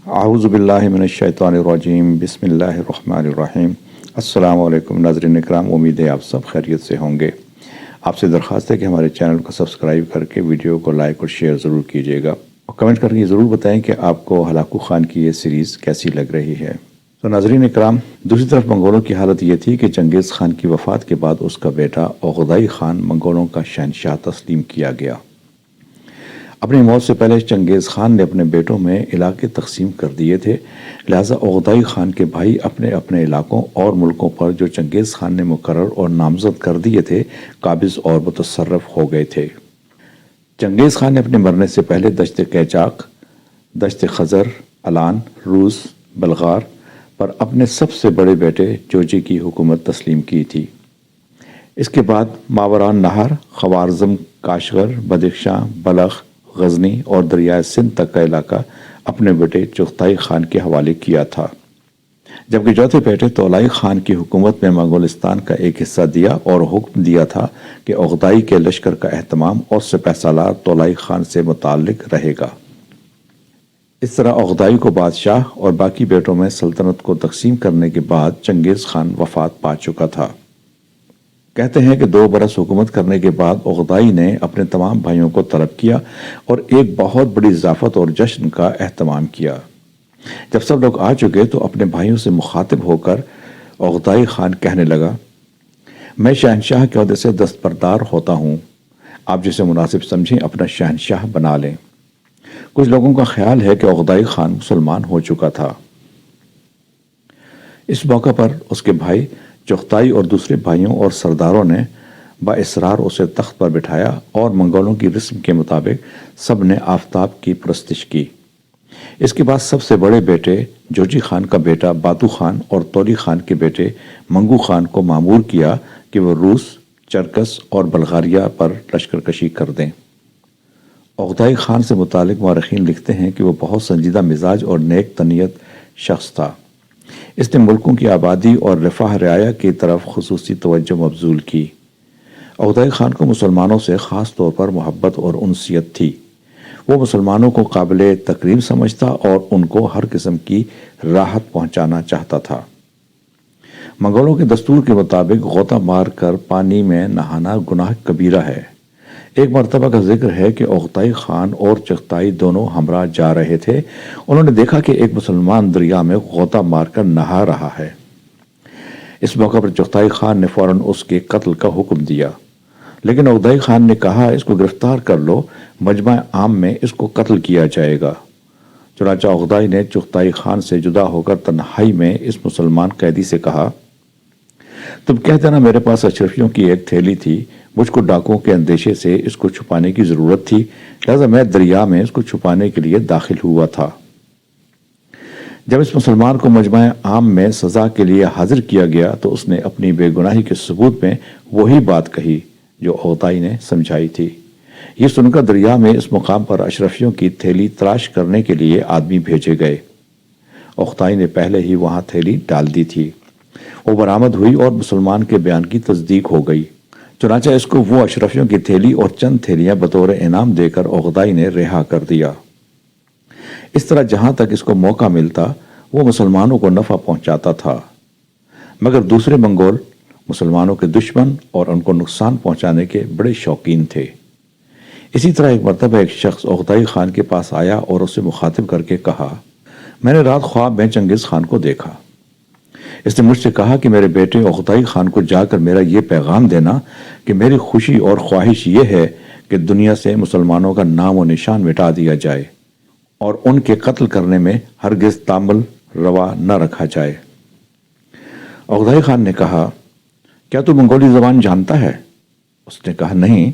اعوذ باللہ من الشیطان الرجیم بسم اللہ الرحمن الرحیم۔ السلام علیکم ناظرین اکرام، امید ہے آپ سب خیریت سے ہوں گے۔ آپ سے درخواست ہے کہ ہمارے چینل کو سبسکرائب کر کے ویڈیو کو لائک اور شیئر ضرور کیجیے گا، اور کمنٹ کر کے ضرور بتائیں کہ آپ کو ہلاکو خان کی یہ سیریز کیسی لگ رہی ہے۔ تو ناظرین اکرام، دوسری طرف منگولوں کی حالت یہ تھی کہ چنگیز خان کی وفات کے بعد اس کا بیٹا اوغدائی خان منگولوں کا شہنشاہ تسلیم کیا گیا۔ اپنی موت سے پہلے چنگیز خان نے اپنے بیٹوں میں علاقے تقسیم کر دیے تھے، لہٰذا اوغدائی خان کے بھائی اپنے اپنے علاقوں اور ملکوں پر جو چنگیز خان نے مقرر اور نامزد کر دیے تھے قابض اور متصرف ہو گئے تھے۔ چنگیز خان نے اپنے مرنے سے پہلے دشت قیچاق، دشت خزر، الان، روس، بلغار پر اپنے سب سے بڑے بیٹے جوجی کی حکومت تسلیم کی تھی۔ اس کے بعد ماوران نہر، خوارزم، کاشغر، بدخشاں، بلخ، غزنی اور دریائے سندھ تک کا علاقہ اپنے بیٹے چغتائی خان کے حوالے کیا تھا، جبکہ چوتھے بیٹے طولائی خان کی حکومت میں منگولستان کا ایک حصہ دیا اور حکم دیا تھا کہ اوغدائی کے لشکر کا اہتمام اور سپہ سالار طولائی خان سے متعلق رہے گا۔ اس طرح اوغدائی کو بادشاہ اور باقی بیٹوں میں سلطنت کو تقسیم کرنے کے بعد چنگیز خان وفات پا چکا تھا۔ کہتے ہیں کہ 2 برس حکومت کرنے کے بعد اوغدائی نے اپنے تمام بھائیوں کو طلب کیا اور ایک بہت بڑی ضیافت اور جشن کا اہتمام کیا۔ جب سب لوگ آ چکے تو اپنے بھائیوں سے مخاطب ہو کر اوغدائی خان کہنے لگا، میں شہنشاہ کے عہدے سے دستبردار ہوتا ہوں، آپ جسے مناسب سمجھیں اپنا شہنشاہ بنا لیں۔ کچھ لوگوں کا خیال ہے کہ اوغدائی خان مسلمان ہو چکا تھا۔ اس موقع پر اس کے بھائی چغتائی اور دوسرے بھائیوں اور سرداروں نے باصرار اسے تخت پر بٹھایا اور منگولوں کی رسم کے مطابق سب نے آفتاب کی پرستش کی۔ اس کے بعد سب سے بڑے بیٹے جوجی خان کا بیٹا باتو خان اور تولی خان کے بیٹے منگو خان کو مامور کیا کہ وہ روس، چرکس اور بلغاریہ پر لشکر کشی کر دیں۔ اوغدائی خان سے متعلق مورخین لکھتے ہیں کہ وہ بہت سنجیدہ مزاج اور نیک طنیت شخص تھا۔ اس نے ملکوں کی آبادی اور رفاہ رعایا کی طرف خصوصی توجہ مبذول کی۔ اوغدائی خان کو مسلمانوں سے خاص طور پر محبت اور انسیت تھی۔ وہ مسلمانوں کو قابل تکریم سمجھتا اور ان کو ہر قسم کی راحت پہنچانا چاہتا تھا۔ منگولوں کے دستور کے مطابق غوطہ مار کر پانی میں نہانا گناہ کبیرہ ہے۔ ایک مرتبہ کا ذکر ہے کہ اوغدائی خان اور چغتائی دونوں ہمراہ جا رہے تھے۔ انہوں نے دیکھا کہ ایک مسلمان دریا میں غوطہ مار کر نہا رہا ہے۔ اس موقع پر چغتائی خان نے فوراً اس کے قتل کا حکم دیا، لیکن اوغدائی خان نے کہا اس کو گرفتار کر لو، مجمع عام میں اس کو قتل کیا جائے گا۔ چنانچہ اوغدائی نے چغتائی خان سے جدا ہو کر تنہائی میں اس مسلمان قیدی سے کہا، تم کہتے نا میرے پاس اشرفیوں کی ایک تھیلی تھی، مجھ کو ڈاکوں کے اندیشے سے اس کو چھپانے کی ضرورت تھی، لہذا میں دریا میں اس کو چھپانے کے لیے داخل ہوا تھا۔ جب اس مسلمان کو مجمع عام میں سزا کے لیے حاضر کیا گیا تو اس نے اپنی بے گناہی کے ثبوت میں وہی بات کہی جو اوغدائی نے سمجھائی تھی۔ یہ سن کر دریا میں اس مقام پر اشرفیوں کی تھیلی تلاش کرنے کے لیے آدمی بھیجے گئے۔ اوغدائی نے پہلے ہی وہاں تھیلی ڈال دی تھی۔ وہ برآمد ہوئی اور مسلمان کے بیان کی تصدیق ہو گئی۔ چنانچہ اس کو وہ اشرفیوں کی تھیلی اور چند تھیلیاں بطور انعام دے کر اوغدائی نے رہا کر دیا۔ اس طرح جہاں تک اس کو موقع ملتا وہ مسلمانوں کو نفع پہنچاتا تھا، مگر دوسرے منگول مسلمانوں کے دشمن اور ان کو نقصان پہنچانے کے بڑے شوقین تھے۔ اسی طرح ایک مرتبہ ایک شخص اوغدائی خان کے پاس آیا اور اسے مخاطب کر کے کہا، میں نے رات خواب میں چنگیز خان کو دیکھا۔ اس نے مجھ سے کہا کہ میرے بیٹے اوغدائی خان کو جا کر میرا یہ پیغام دینا کہ میری خوشی اور خواہش یہ ہے کہ دنیا سے مسلمانوں کا نام و نشان مٹا دیا جائے اور ان کے قتل کرنے میں ہرگز تامل روا نہ رکھا جائے۔ اوغدائی خان نے کہا، کیا تو منگولی زبان جانتا ہے؟ اس نے کہا، نہیں،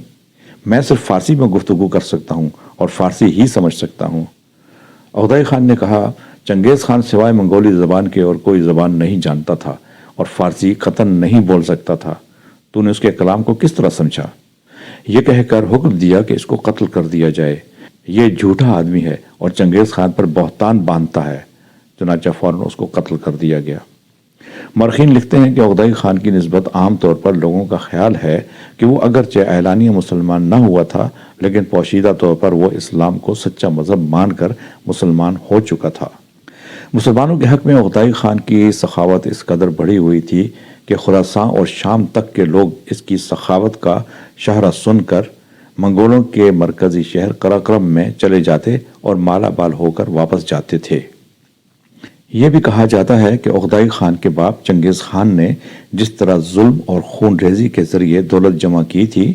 میں صرف فارسی میں گفتگو کر سکتا ہوں اور فارسی ہی سمجھ سکتا ہوں۔ اوغدائی خان نے کہا، چنگیز خان سوائے منگولی زبان کے اور کوئی زبان نہیں جانتا تھا اور فارسی قطعاً نہیں بول سکتا تھا، تو نے اس کے کلام کو کس طرح سمجھا؟ یہ کہہ کر حکم دیا کہ اس کو قتل کر دیا جائے، یہ جھوٹا آدمی ہے اور چنگیز خان پر بہتان باندھتا ہے۔ چنانچہ فوراً اس کو قتل کر دیا گیا۔ مورخین لکھتے ہیں کہ اوغدائی خان کی نسبت عام طور پر لوگوں کا خیال ہے کہ وہ اگرچہ اعلانیہ مسلمان نہ ہوا تھا، لیکن پوشیدہ طور پر وہ اسلام کو سچا مذہب مان کر مسلمان ہو چکا تھا۔ مسلمانوں کے حق میں عقدائی خان کی سخاوت اس قدر بڑھی ہوئی تھی کہ خراساں اور شام تک کے لوگ اس کی سخاوت کا شہرہ سن کر منگولوں کے مرکزی شہر قراقرم میں چلے جاتے اور مالا بال ہو کر واپس جاتے تھے۔ یہ بھی کہا جاتا ہے کہ عقدائی خان کے باپ چنگیز خان نے جس طرح ظلم اور خون ریزی کے ذریعے دولت جمع کی تھی،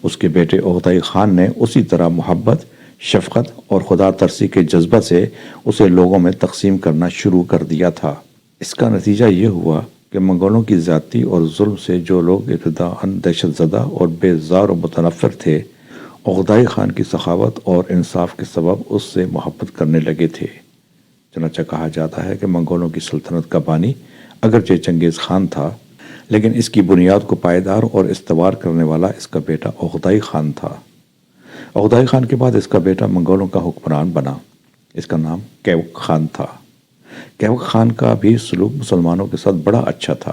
اس کے بیٹے عقدائی خان نے اسی طرح محبت، شفقت اور خدا ترسی کے جذبہ سے اسے لوگوں میں تقسیم کرنا شروع کر دیا تھا۔ اس کا نتیجہ یہ ہوا کہ منگولوں کی زیادتی اور ظلم سے جو لوگ ابتداءً دہشت زدہ اور بے زار و متنفر تھے، عقدائی خان کی سخاوت اور انصاف کے سبب اس سے محبت کرنے لگے تھے۔ چنانچہ کہا جاتا ہے کہ منگولوں کی سلطنت کا بانی اگرچہ چنگیز خان تھا، لیکن اس کی بنیاد کو پائیدار اور استوار کرنے والا اس کا بیٹا عقدائی خان تھا۔ عقدائی خان کے بعد اس کا بیٹا منگولوں کا حکمران بنا۔ اس کا نام کیوک خان تھا۔ کیوک خان کا بھی سلوک مسلمانوں کے ساتھ بڑا اچھا تھا۔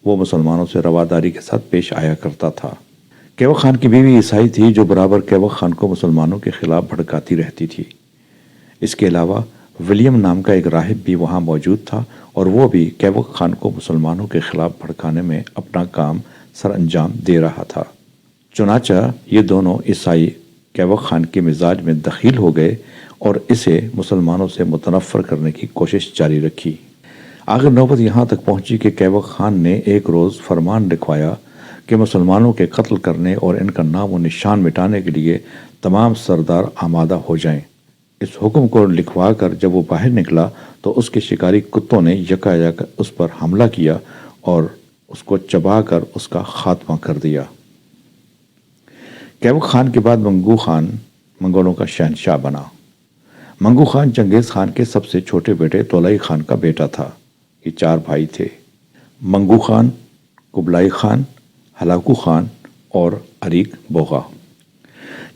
وہ مسلمانوں سے رواداری کے ساتھ پیش آیا کرتا تھا۔ کیوک خان کی بیوی عیسائی تھی جو برابر کیوک خان کو مسلمانوں کے خلاف بھڑکاتی رہتی تھی۔ اس کے علاوہ ولیم نام کا ایک راہب بھی وہاں موجود تھا اور وہ بھی کیوک خان کو مسلمانوں کے خلاف بھڑکانے میں اپنا کام سر انجام دے رہا تھا۔ چنانچہ یہ دونوں عیسائی کیوک خان کے مزاج میں دخیل ہو گئے اور اسے مسلمانوں سے متنفر کرنے کی کوشش جاری رکھی۔ آخر نوبت یہاں تک پہنچی کہ کیوک خان نے ایک روز فرمان لکھوایا کہ مسلمانوں کے قتل کرنے اور ان کا نام و نشان مٹانے کے لیے تمام سردار آمادہ ہو جائیں۔ اس حکم کو لکھوا کر جب وہ باہر نکلا تو اس کے شکاری کتوں نے یکایک اس پر حملہ کیا اور اس کو چبا کر اس کا خاتمہ کر دیا۔ کیوک خان کے بعد منگو خان منگولوں کا شہنشاہ بنا۔ منگو خان چنگیز خان کے سب سے چھوٹے بیٹے تولائی خان کا بیٹا تھا۔ یہ 4 بھائی تھے: منگو خان، کبلائی خان، ہلاکو خان اور اریک بوغا۔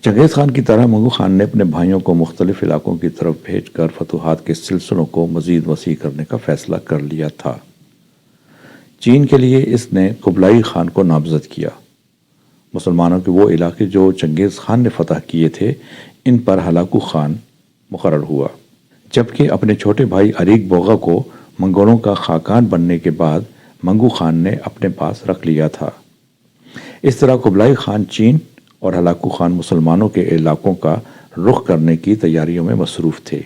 چنگیز خان کی طرح منگو خان نے اپنے بھائیوں کو مختلف علاقوں کی طرف بھیج کر فتوحات کے سلسلوں کو مزید وسیع کرنے کا فیصلہ کر لیا تھا۔ چین کے لیے اس نے کبلائی خان کو نامزد کیا۔ مسلمانوں کے وہ علاقے جو چنگیز خان نے فتح کیے تھے، ان پر ہلاکو خان مقرر ہوا، جبکہ اپنے چھوٹے بھائی اریک بوغا کو منگولوں کا خاقان بننے کے بعد منگو خان نے اپنے پاس رکھ لیا تھا۔ اس طرح کبلائی خان چین اور ہلاکو خان مسلمانوں کے علاقوں کا رخ کرنے کی تیاریوں میں مصروف تھے۔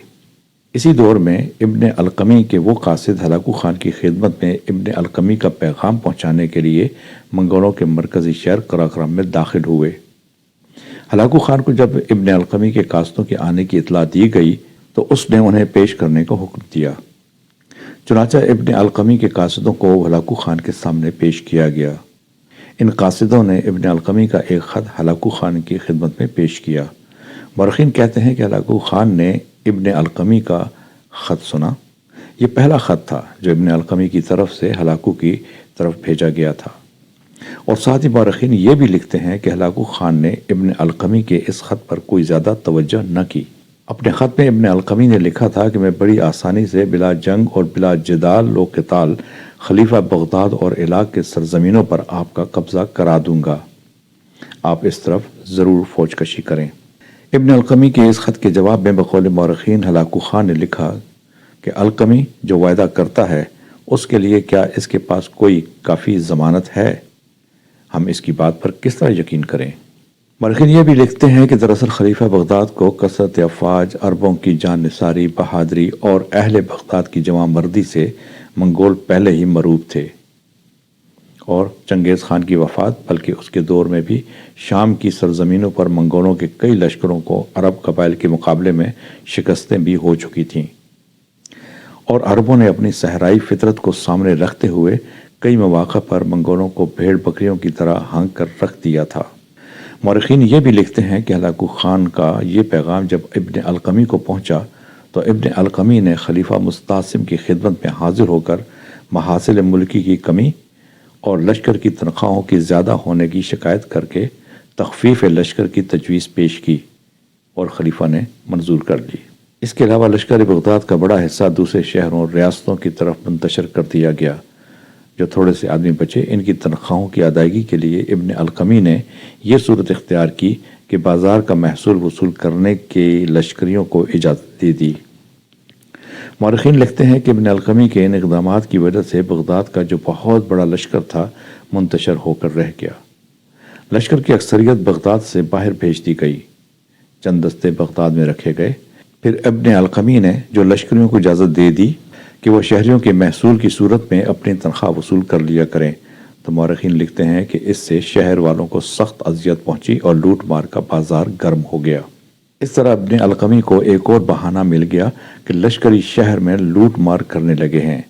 اسی دور میں ابن القمی کے وہ قاصد ہلاکو خان کی خدمت میں ابن القمی کا پیغام پہنچانے کے لیے منگولوں کے مرکزی شہر قراقرم میں داخل ہوئے۔ ہلاکو خان کو جب ابن القمی کے قاصدوں کے آنے کی اطلاع دی گئی تو اس نے انہیں پیش کرنے کا حکم دیا۔ چنانچہ ابن القمی کے قاصدوں کو ہلاکو خان کے سامنے پیش کیا گیا۔ ان قاصدوں نے ابن القمی کا ایک خط ہلاکو خان کی خدمت میں پیش کیا۔ مورخین کہتے ہیں کہ ہلاکو خان نے ابن القمی کا خط سنا۔ یہ پہلا خط تھا جو ابن القمی کی طرف سے ہلاکو کی طرف بھیجا گیا تھا، اور ساتھ ہی مورخین یہ بھی لکھتے ہیں کہ ہلاکو خان نے ابن القمی کے اس خط پر کوئی زیادہ توجہ نہ کی۔ اپنے خط میں ابن القمی نے لکھا تھا کہ میں بڑی آسانی سے بلا جنگ اور بلا جدال و قتال خلیفہ بغداد اور عراق کے سرزمینوں پر آپ کا قبضہ کرا دوں گا۔ آپ اس طرف ضرور فوج کشی کریں۔ ابن القمی کے اس خط کے جواب میں بقول مورخین ہلاکو خان نے لکھا کہ القمی جو وعدہ کرتا ہے اس کے لیے کیا اس کے پاس کوئی کافی ضمانت ہے؟ ہم اس کی بات پر کس طرح یقین کریں؟ مورخین یہ بھی لکھتے ہیں کہ دراصل خلیفہ بغداد کو کثرت افواج، عربوں کی جان نثاری، بہادری اور اہل بغداد کی جوان مردی سے منگول پہلے ہی مرعوب تھے، اور چنگیز خان کی وفات بلکہ اس کے دور میں بھی شام کی سرزمینوں پر منگولوں کے کئی لشکروں کو عرب قبائل کے مقابلے میں شکستیں بھی ہو چکی تھیں، اور عربوں نے اپنی صحرائی فطرت کو سامنے رکھتے ہوئے کئی مواقع پر منگولوں کو بھیڑ بکریوں کی طرح ہانک کر رکھ دیا تھا۔ مورخین یہ بھی لکھتے ہیں کہ ہلاکو خان کا یہ پیغام جب ابن القمی کو پہنچا تو ابن القمی نے خلیفہ مستعصم کی خدمت میں حاضر ہو کر محاصل ملکی کی کمی اور لشکر کی تنخواہوں کی زیادہ ہونے کی شکایت کر کے تخفیف لشکر کی تجویز پیش کی، اور خلیفہ نے منظور کر لی۔ اس کے علاوہ لشکر بغداد کا بڑا حصہ دوسرے شہروں اور ریاستوں کی طرف منتشر کر دیا گیا۔ جو تھوڑے سے آدمی بچے، ان کی تنخواہوں کی ادائیگی کے لیے ابن القمی نے یہ صورت اختیار کی کہ بازار کا محصول وصول کرنے کے لشکریوں کو اجازت دے دی۔ مورخین لکھتے ہیں کہ ابن القمی کے ان اقدامات کی وجہ سے بغداد کا جو بہت بڑا لشکر تھا منتشر ہو کر رہ گیا۔ لشکر کی اکثریت بغداد سے باہر بھیج دی گئی، چند دستے بغداد میں رکھے گئے۔ پھر ابن القمی نے جو لشکریوں کو اجازت دے دی کہ وہ شہریوں کے محصول کی صورت میں اپنی تنخواہ وصول کر لیا کریں، تو مورخین لکھتے ہیں کہ اس سے شہر والوں کو سخت اذیت پہنچی اور لوٹ مار کا بازار گرم ہو گیا۔ اس طرح ابن القمی کو ایک اور بہانہ مل گیا کہ لشکری شہر میں لوٹ مار کرنے لگے ہیں۔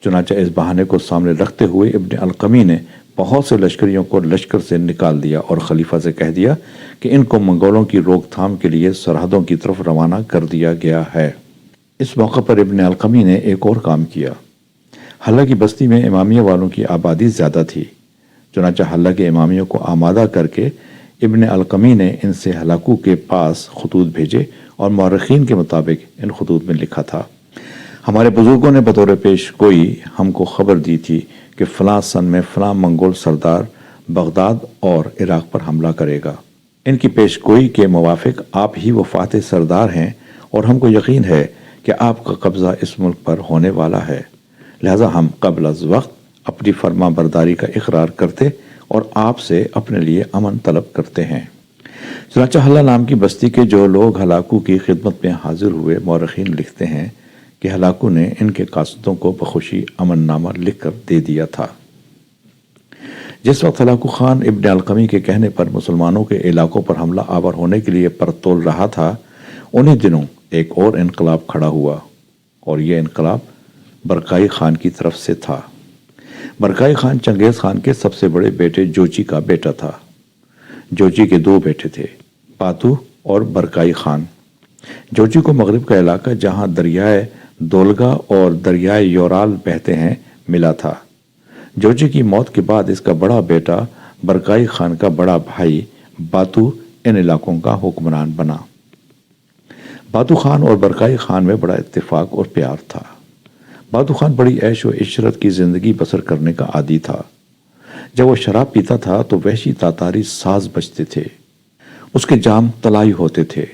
چنانچہ اس بہانے کو سامنے رکھتے ہوئے ابن القمی نے بہت سے لشکریوں کو لشکر سے نکال دیا اور خلیفہ سے کہہ دیا کہ ان کو منگولوں کی روک تھام کے لیے سرحدوں کی طرف روانہ کر دیا گیا ہے۔ اس موقع پر ابن القمی نے ایک اور کام کیا۔ حلہ کی بستی میں امامیہ والوں کی آبادی زیادہ تھی، چنانچہ حلہ کے امامیوں کو آمادہ کر کے ابن القمی نے ان سے ہلاکو کے پاس خطوط بھیجے اور مورخین کے مطابق ان خطوط میں لکھا تھا: ہمارے بزرگوں نے بطور پیش گوئی ہم کو خبر دی تھی کہ فلاں سن میں فلاں منگول سردار بغداد اور عراق پر حملہ کرے گا۔ ان کی پیش گوئی کے موافق آپ ہی وہ فاتح سردار ہیں اور ہم کو یقین ہے کہ آپ کا قبضہ اس ملک پر ہونے والا ہے، لہذا ہم قبل از وقت اپنی فرما برداری کا اقرار کرتے اور آپ سے اپنے لیے امن طلب کرتے ہیں۔ چنانچہ حلہ نام کی بستی کے جو لوگ ہلاکو کی خدمت میں حاضر ہوئے، مورخین لکھتے ہیں کہ ہلاکو نے ان کے قاصدوں کو بخوشی امن نامہ لکھ کر دے دیا تھا۔ جس وقت ہلاکو خان ابن القمی کے کہنے پر مسلمانوں کے علاقوں پر حملہ آور ہونے کے لیے پرتول رہا تھا، انہی دنوں ایک اور انقلاب کھڑا ہوا، اور یہ انقلاب برقائی خان کی طرف سے تھا۔ برقائی خان چنگیز خان کے سب سے بڑے بیٹے جوچی کا بیٹا تھا۔ جوچی کے دو بیٹے تھے، باتو اور برقائی خان۔ جوچی کو مغرب کا علاقہ جہاں دریائے دولگا اور دریائے یورال بہتے ہیں ملا تھا۔ جوچی کی موت کے بعد اس کا بڑا بیٹا برقائی خان کا بڑا بھائی باتو ان علاقوں کا حکمران بنا۔ باتو خان اور برقائی خان میں بڑا اتفاق اور پیار تھا۔ باتو خان بڑی عیش و عشرت کی زندگی بسر کرنے کا عادی تھا۔ جب وہ شراب پیتا تھا تو وحشی تاتاری ساز بجتے تھے، اس کے جام طلائی ہوتے تھے،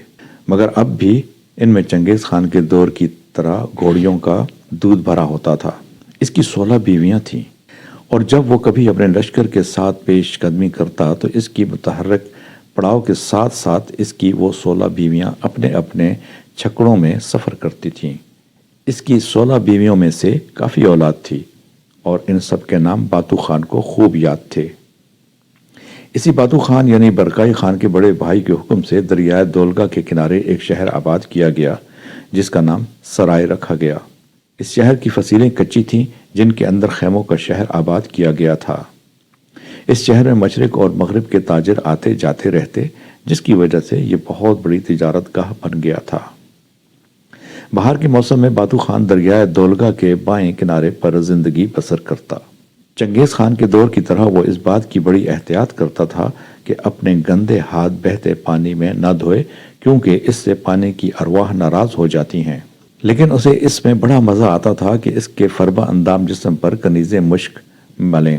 مگر اب بھی ان میں چنگیز خان کے دور کی طرح گھوڑیوں کا دودھ بھرا ہوتا تھا۔ اس کی 16 بیویاں تھیں، اور جب وہ کبھی اپنے لشکر کے ساتھ پیش قدمی کرتا تو اس کی متحرک پڑاؤ کے ساتھ ساتھ اس کی وہ 16 بیویاں اپنے اپنے چھکڑوں میں سفر کرتی تھیں۔ اس کی 16 بیویوں میں سے کافی اولاد تھی، اور ان سب کے نام باتو خان کو خوب یاد تھے۔ اسی باتو خان یعنی برقائی خان کے بڑے بھائی کے حکم سے دریائے دولگا کے کنارے ایک شہر آباد کیا گیا جس کا نام سرائے رکھا گیا۔ اس شہر کی فصیلیں کچی تھیں جن کے اندر خیموں کا شہر آباد کیا گیا تھا۔ اس شہر میں مشرق اور مغرب کے تاجر آتے جاتے رہتے، جس کی وجہ سے یہ بہت بڑی تجارت گاہ بن گیا تھا۔ بہار کے موسم میں باتو خان دریائے دولگا کے بائیں کنارے پر زندگی بسر کرتا۔ چنگیز خان کے دور کی طرح وہ اس بات کی بڑی احتیاط کرتا تھا کہ اپنے گندے ہاتھ بہتے پانی میں نہ دھوئے، کیونکہ اس سے پانی کی ارواح ناراض ہو جاتی ہیں۔ لیکن اسے اس میں بڑا مزہ آتا تھا کہ اس کے فربہ اندام جسم پر کنیزیں مشک ملیں۔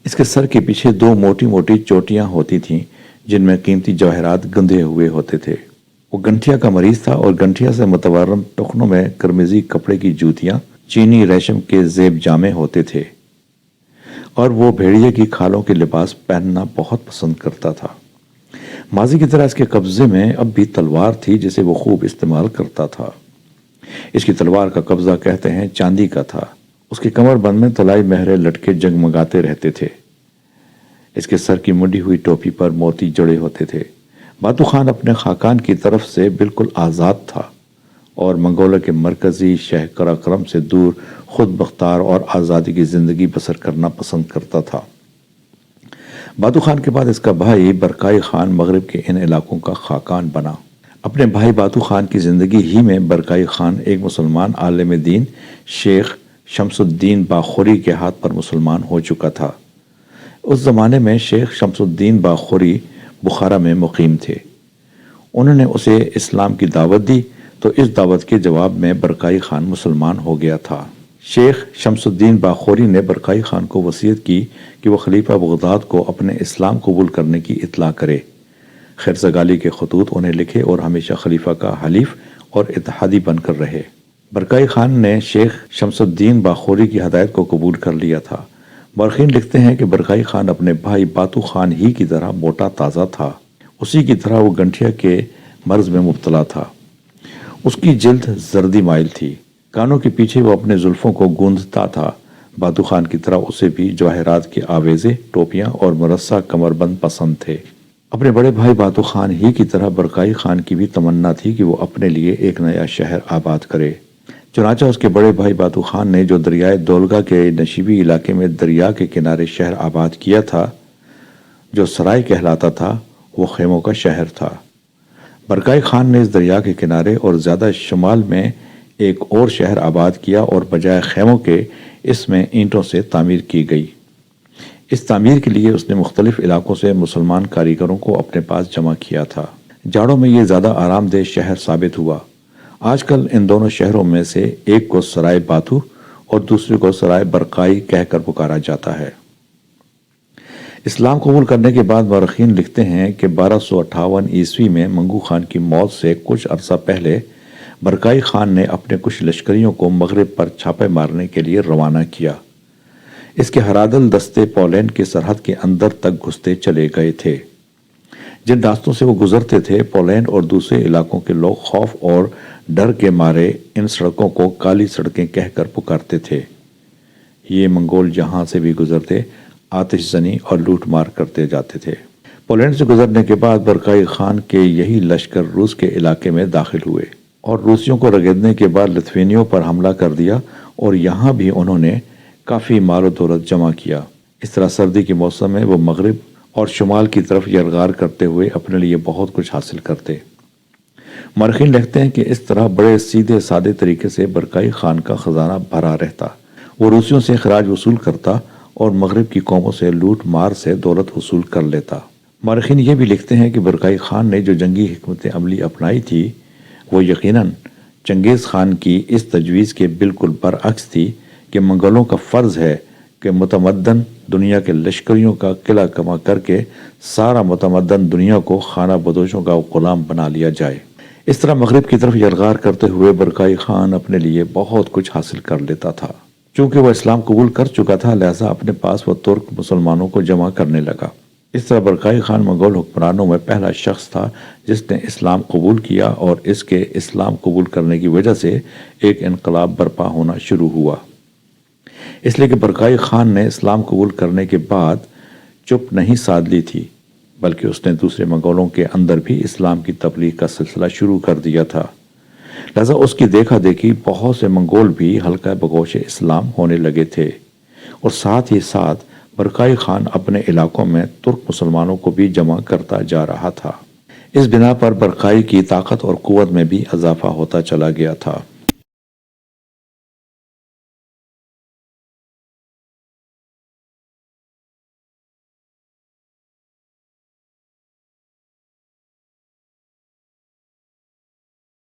اس کے سر کے پیچھے 2 موٹی موٹی چوٹیاں ہوتی تھیں جن میں قیمتی جواہرات گندھے ہوئے ہوتے تھے۔ وہ گنٹھیا کا مریض تھا اور گنٹھیا سے متورم ٹخنوں میں کرمیزی کپڑے کی جوتیاں، چینی ریشم کے زیب جامے ہوتے تھے، اور وہ بھیڑیے کی کھالوں کے لباس پہننا بہت پسند کرتا تھا۔ ماضی کی طرح اس کے قبضے میں اب بھی تلوار تھی جسے وہ خوب استعمال کرتا تھا۔ اس کی تلوار کا قبضہ کہتے ہیں چاندی کا تھا۔ اس کے کمر بند میں طلائی مہرے لٹکے جگمگاتے رہتے تھے۔ اس کے سر کی منڈی ہوئی ٹوپی پر موتی جڑے ہوتے تھے۔ باتو خان اپنے خاقان کی طرف سے بالکل آزاد تھا اور منگولوں کے مرکزی شہ قراقرم سے دور خود بختار اور آزادی کی زندگی بسر کرنا پسند کرتا تھا۔ باتو خان کے بعد اس کا بھائی برقائی خان مغرب کے ان علاقوں کا خاقان بنا۔ اپنے بھائی باتو خان کی زندگی ہی میں برقائی خان ایک مسلمان عالم دین شیخ شمس الدین باخوری کے ہاتھ پر مسلمان ہو چکا تھا۔ اس زمانے میں شیخ شمس الدین باخوری بخارا میں مقیم تھے۔ انہوں نے اسے اسلام کی دعوت دی تو اس دعوت کے جواب میں برقائی خان مسلمان ہو گیا تھا۔ شیخ شمس الدین باخوری نے برقائی خان کو وصیت کی کہ وہ خلیفہ بغداد کو اپنے اسلام قبول کرنے کی اطلاع کرے۔ خیرزگالی کے خطوط انہیں لکھے اور ہمیشہ خلیفہ کا حلیف اور اتحادی بن کر رہے۔ برقائی خان نے شیخ شمس الدین باخوری کی ہدایت کو قبول کر لیا تھا۔ مورخین لکھتے ہیں کہ برقائی خان اپنے بھائی باتو خان ہی کی طرح موٹا تازہ تھا، اسی کی طرح وہ گنٹھیا کے مرض میں مبتلا تھا۔ اس کی جلد زردی مائل تھی، کانوں کے پیچھے وہ اپنے زلفوں کو گوندتا تھا۔ باتو خان کی طرح اسے بھی جواہرات کے آویزے، ٹوپیاں اور مرصع کمر بند پسند تھے۔ اپنے بڑے بھائی باتو خان ہی کی طرح برقائی خان کی بھی تمنا تھی کہ وہ اپنے لیے ایک نیا شہر آباد کرے۔ چنانچہ اس کے بڑے بھائی باتو خان نے جو دریائے دولگا کے نشیبی علاقے میں دریا کے کنارے شہر آباد کیا تھا، جو سرائے کہلاتا تھا، وہ خیموں کا شہر تھا۔ برقائی خان نے اس دریا کے کنارے اور زیادہ شمال میں ایک اور شہر آباد کیا اور بجائے خیموں کے اس میں اینٹوں سے تعمیر کی گئی۔ اس تعمیر کے لیے اس نے مختلف علاقوں سے مسلمان کاریگروں کو اپنے پاس جمع کیا تھا۔ جاڑوں میں یہ زیادہ آرام دہ شہر ثابت ہوا۔ آج کل ان دونوں شہروں میں سے ایک کو سرائے باتو اور دوسرے کو سرائے برقائی کہہ کر پکارا جاتا ہے۔ اسلام قبول کرنے کے بعد مورخین لکھتے ہیں کہ 1258 عیسوی میں منگو خان کی موت سے کچھ عرصہ پہلے برقائی خان نے اپنے کچھ لشکریوں کو مغرب پر چھاپے مارنے کے لیے روانہ کیا۔ اس کے ہرادل دستے پولینڈ کی سرحد کے اندر تک گھستے چلے گئے تھے۔ جن راستوں سے وہ گزرتے تھے، پولینڈ اور دوسرے علاقوں کے لوگ خوف اور ڈر کے مارے ان سڑکوں کو کالی سڑکیں کہہ کر پکارتے تھے۔ یہ منگول جہاں سے بھی گزرتے آتش زنی اور لوٹ مار کرتے جاتے تھے۔ پولینڈ سے گزرنے کے بعد برقائی خان کے یہی لشکر روس کے علاقے میں داخل ہوئے اور روسیوں کو رگڑنے کے بعد لتھوینیوں پر حملہ کر دیا اور یہاں بھی انہوں نے کافی مال و دولت جمع کیا۔ اس طرح سردی کے موسم میں وہ مغرب اور شمال کی طرف یلغار کرتے ہوئے اپنے لیے بہت کچھ حاصل کرتے۔ مورخین لکھتے ہیں کہ اس طرح بڑے سیدھے سادے طریقے سے برقائی خان کا خزانہ بھرا رہتا۔ وہ روسیوں سے خراج وصول کرتا اور مغرب کی قوموں سے لوٹ مار سے دولت وصول کر لیتا۔ مورخین یہ بھی لکھتے ہیں کہ برقائی خان نے جو جنگی حکمت عملی اپنائی تھی، وہ یقیناً چنگیز خان کی اس تجویز کے بالکل برعکس تھی کہ منگولوں کا فرض ہے کہ متمدن دنیا کے لشکریوں کا قلعہ کما کر کے سارا متمدن دنیا کو خانہ بدوشوں کا غلام بنا لیا جائے۔ اس طرح مغرب کی طرف یلغار کرتے ہوئے برقائی خان اپنے لیے بہت کچھ حاصل کر لیتا تھا۔ چونکہ وہ اسلام قبول کر چکا تھا، لہذا اپنے پاس وہ ترک مسلمانوں کو جمع کرنے لگا۔ اس طرح برقائی خان منگول حکمرانوں میں پہلا شخص تھا جس نے اسلام قبول کیا اور اس کے اسلام قبول کرنے کی وجہ سے ایک انقلاب برپا ہونا شروع ہوا۔ اس لیے کہ برقائی خان نے اسلام قبول کرنے کے بعد چپ نہیں سادھ لی تھی، بلکہ اس نے دوسرے منگولوں کے اندر بھی اسلام کی تبلیغ کا سلسلہ شروع کر دیا تھا۔ لہذا اس کی دیکھا دیکھی بہت سے منگول بھی حلقہ بگوش اسلام ہونے لگے تھے، اور ساتھ ہی ساتھ برقائی خان اپنے علاقوں میں ترک مسلمانوں کو بھی جمع کرتا جا رہا تھا۔ اس بنا پر برقائی کی طاقت اور قوت میں بھی اضافہ ہوتا چلا گیا تھا۔